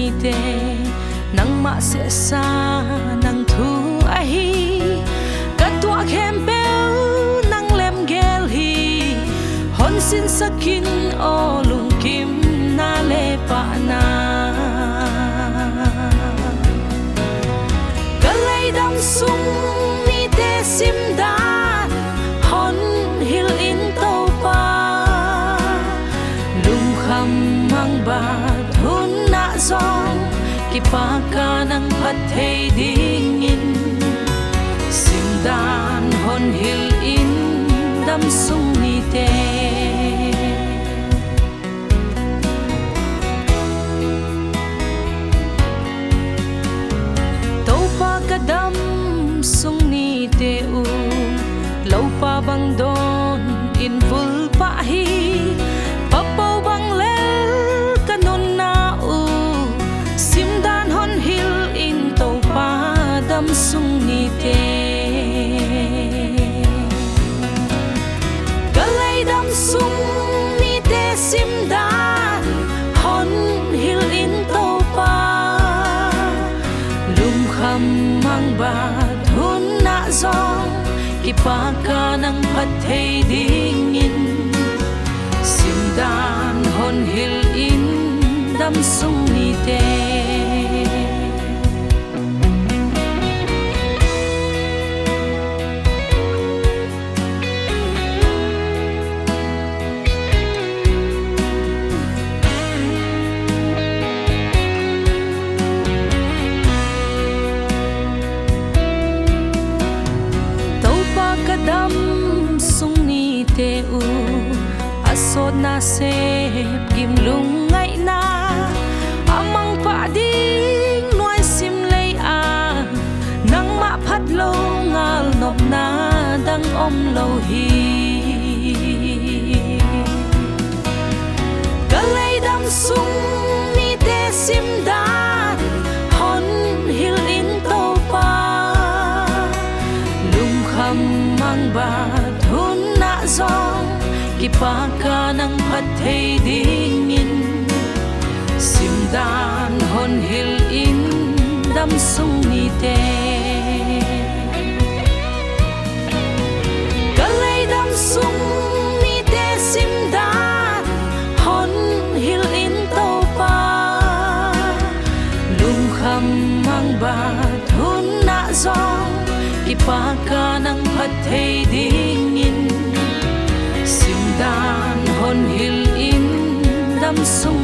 ni te nang ma se sa nang thu a hi ka tua khem pel nang lem gel hi hon sin sakin o lung kim na le pa na ka lei dam sung ni te sim dan hon hil in to pa lung kham mang ba thun na zong ki pa ka nang phat thei ding in sim dan hon hil in dam sung ni te to pa ka dam sung ni te u lo pa bang don in vul pa hi pa po bang lel kanun na u sim dan hon hil in to pa dam sung ni te ka lei dam sung ni te sim dan hon hil in to pa lum kham mang ba thun na zong ki pa ka nang phat thei ding in sim dan hon hil in dam sung ni te dam sung ni te u asot na sep gim lung ngai na amang pa ding nuai sim lei a nang ma phat lo ngal nop na dang om lo hi ka lei dam sung ni te sim dan hon hil in to pa lung kham mang ba thun na zong ki pa ka nang phat thei ding in sim dan hon hil in dam sung ni te ka lei dam sung ni te sim dan hon hil in to pa lung kham mang ba thun na zong ki pa ka nang phat thei ding in sim dan hon hil in dam sung